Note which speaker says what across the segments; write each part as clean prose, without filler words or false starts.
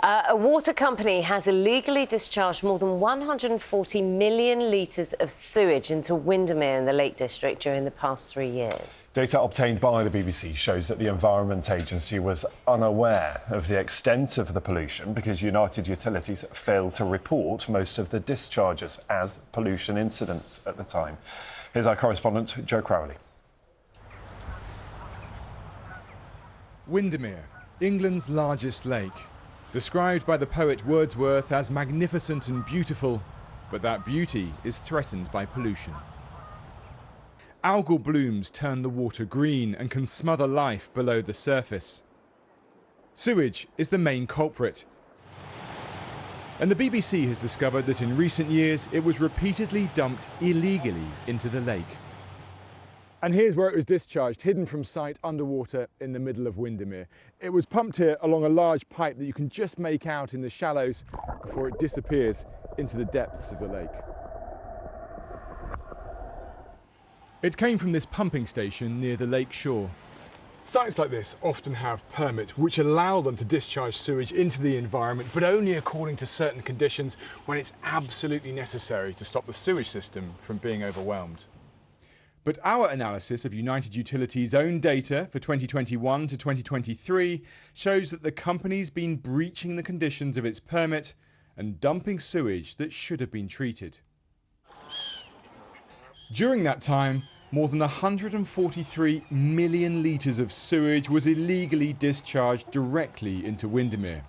Speaker 1: A water company has illegally discharged more than 140 million litres of sewage into Windermere in the Lake District during the past 3 years.
Speaker 2: Data obtained by the BBC shows that the Environment Agency was unaware of the extent of the pollution because United Utilities failed to report most of the discharges as pollution incidents at the time. Here's our correspondent, Joe Crowley.
Speaker 3: Windermere, England's largest lake. Described by the poet Wordsworth as magnificent and beautiful, but that beauty is threatened by pollution. Algal blooms turn the water green and can smother life below the surface. Sewage is the main culprit. And the BBC has discovered that in recent years it was repeatedly dumped illegally into the lake. And here's where it was discharged, hidden from sight underwater in the middle of Windermere. It was pumped here along a large pipe that you can just make out in the shallows before it disappears into the depths of the lake. It came from this pumping station near the lake shore. Sites like this often have permits which allow them to discharge sewage into the environment, but only according to certain conditions when it's absolutely necessary to stop the sewage system from being overwhelmed. But our analysis of United Utilities' own data for 2021 to 2023 shows that the company's been breaching the conditions of its permit and dumping sewage that should have been treated. During that time, more than 143 million litres of sewage was illegally discharged directly into Windermere.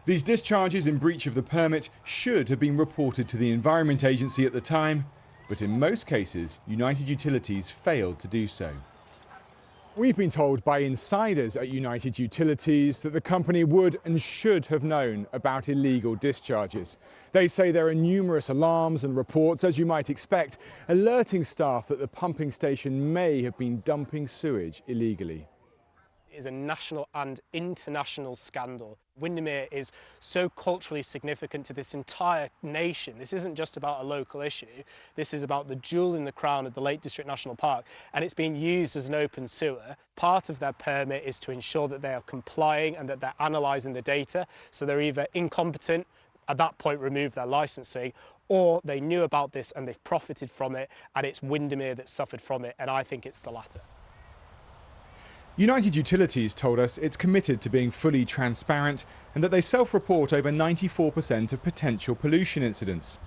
Speaker 3: These discharges in breach of the permit should have been reported to the Environment Agency at the time, but in most cases, United Utilities failed to do so. We've been told by insiders at United Utilities that the company would and should have known about illegal discharges. They say there are numerous alarms and reports, as you might expect, alerting staff that the pumping station may have been dumping sewage illegally.
Speaker 4: It is a national and international scandal. Windermere is so culturally significant to this entire nation. This isn't just about a local issue. This is about the jewel in the crown of the Lake District National Park, and it's being used as an open sewer. Part of their permit is to ensure that they are complying and that they're analysing the data, so they're either incompetent, at that point remove their licensing, or they knew about this and they've profited from it, and it's Windermere that suffered from it, and I think it's the latter.
Speaker 3: United Utilities told us it's committed to being fully transparent and that they self-report over 94% of potential pollution incidents.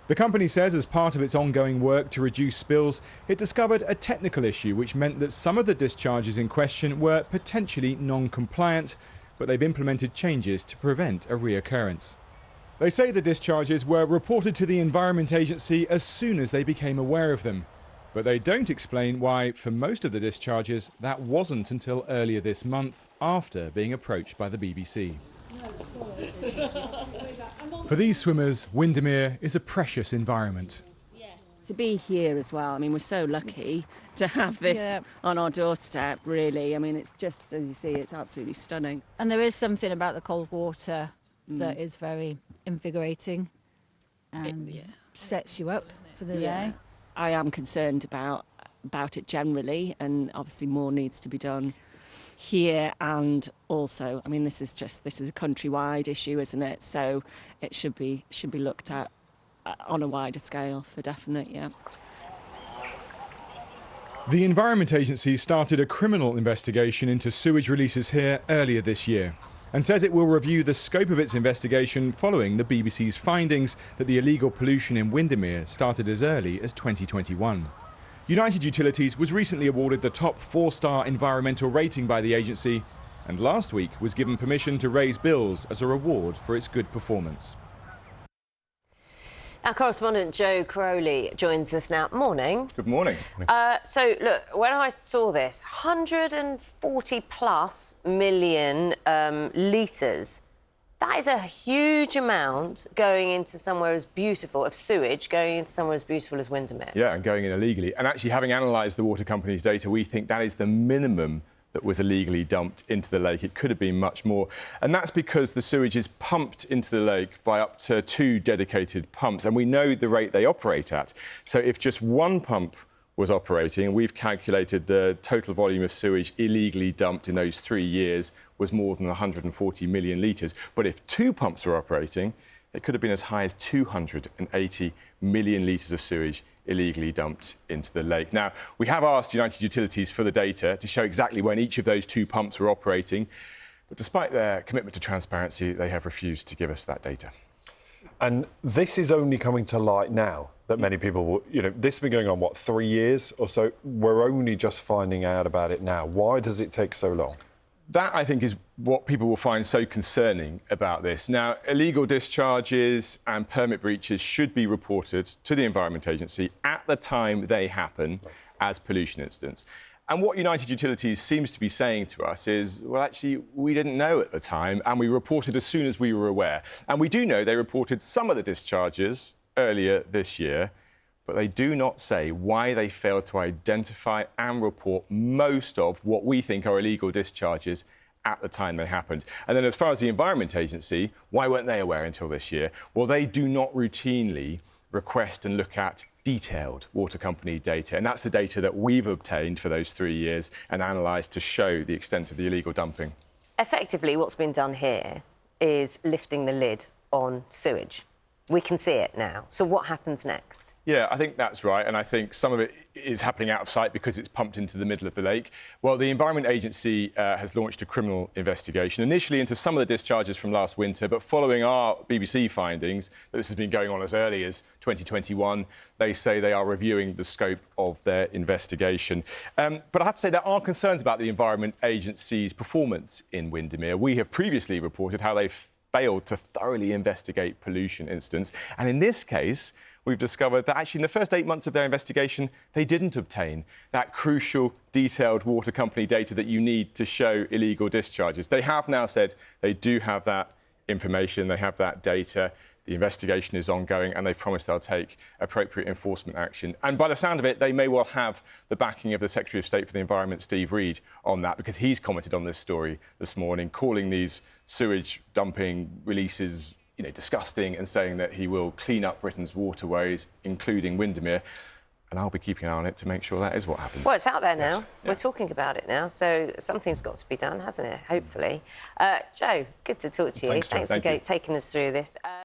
Speaker 3: The company says as part of its ongoing work to reduce spills, it discovered a technical issue which meant that some of the discharges in question were potentially non-compliant, but they've implemented changes to prevent a reoccurrence. They say the discharges were reported to the Environment Agency as soon as they became aware of them. But they don't explain why, for most of the discharges, that wasn't until earlier this month, after being approached by the BBC. For these swimmers, Windermere is a precious environment.
Speaker 5: To be here as well, I mean, we're so lucky to have this on our doorstep, really. I mean, it's just, as you see, it's absolutely stunning.
Speaker 6: And there is something about the cold water that is very invigorating and sets you up for the day.
Speaker 5: I am concerned about it generally, and obviously more needs to be done here. And also, I mean, this is a countrywide issue, isn't it? So it should be looked at on a wider scale for definite, yeah.
Speaker 3: The Environment Agency started a criminal investigation into sewage releases here earlier this year, and says it will review the scope of its investigation following the BBC's findings that the illegal pollution in Windermere started as early as 2021. United Utilities was recently awarded the top 4-star environmental rating by the agency, and last week was given permission to raise bills as a reward for its good performance.
Speaker 1: Our correspondent Joe Crowley joins us now. Morning.
Speaker 2: Good morning.
Speaker 1: So, look, when I saw this, 140+ million litres, that is a huge amount going into somewhere as beautiful, of sewage, going into somewhere as beautiful as Windermere.
Speaker 2: Yeah, and going in illegally. And actually, having analysed the water company's data, we think that is the minimum that was illegally dumped into the lake. It could have been much more. And that's because the sewage is pumped into the lake by up to 2 dedicated pumps. And we know the rate they operate at. So if just one pump
Speaker 7: was operating. We've calculated the total volume of sewage illegally dumped in those 3 years was more than 140 million litres. But if 2 pumps were operating, it could have been as high as 280 million litres of sewage illegally dumped into the lake. Now, we have asked United Utilities for the data to show exactly when each of those 2 pumps were operating, but despite their commitment to transparency, they have refused to give us that data.
Speaker 2: And this is only coming to light now, that many people will, this has been going on, what, 3 years or so? We're only just finding out about it now. Why does it take so long?
Speaker 7: That, I think, is what people will find so concerning about this. Now, illegal discharges and permit breaches should be reported to the Environment Agency at the time they happen as pollution incidents. And what United Utilities seems to be saying to us is, well, actually, we didn't know at the time, and we reported as soon as we were aware. And we do know they reported some of the discharges earlier this year, but they do not say why they failed to identify and report most of what we think are illegal discharges at the time they happened. And then as far as the Environment Agency, why weren't they aware until this year? Well, they do not routinely request and look at detailed water company data, and that's the data that we've obtained for those 3 years and analysed to show the extent of the illegal dumping.
Speaker 1: Effectively, what's been done here is lifting the lid on sewage. We can see it now. So what happens next?
Speaker 7: Yeah, I think that's right, and I think some of it is happening out of sight because it's pumped into the middle of the lake. Well, the Environment Agency has launched a criminal investigation, initially into some of the discharges from last winter, but following our BBC findings, that this has been going on as early as 2021, they say they are reviewing the scope of their investigation. But I have to say there are concerns about the Environment Agency's performance in Windermere. We have previously reported how they've failed to thoroughly investigate pollution incidents, and in this case, we've discovered that actually in the first 8 months of their investigation, they didn't obtain that crucial, detailed water company data that you need to show illegal discharges. They have now said they do have that information, they have that data. The investigation is ongoing, and they've promised they'll take appropriate enforcement action. And by the sound of it, they may well have the backing of the Secretary of State for the Environment, Steve Reed, on that, because he's commented on this story this morning, calling these sewage dumping releases disgusting, and saying that he will clean up Britain's waterways, including Windermere. And I'll be keeping an eye on it to make sure that is what happens.
Speaker 1: Well, it's out there now.
Speaker 7: Yes. Yeah.
Speaker 1: We're talking about it now, so something's got to be done, hasn't it? Hopefully. Joe, good to talk to you.
Speaker 7: Thanks, Jo.
Speaker 1: Thanks for taking us through this.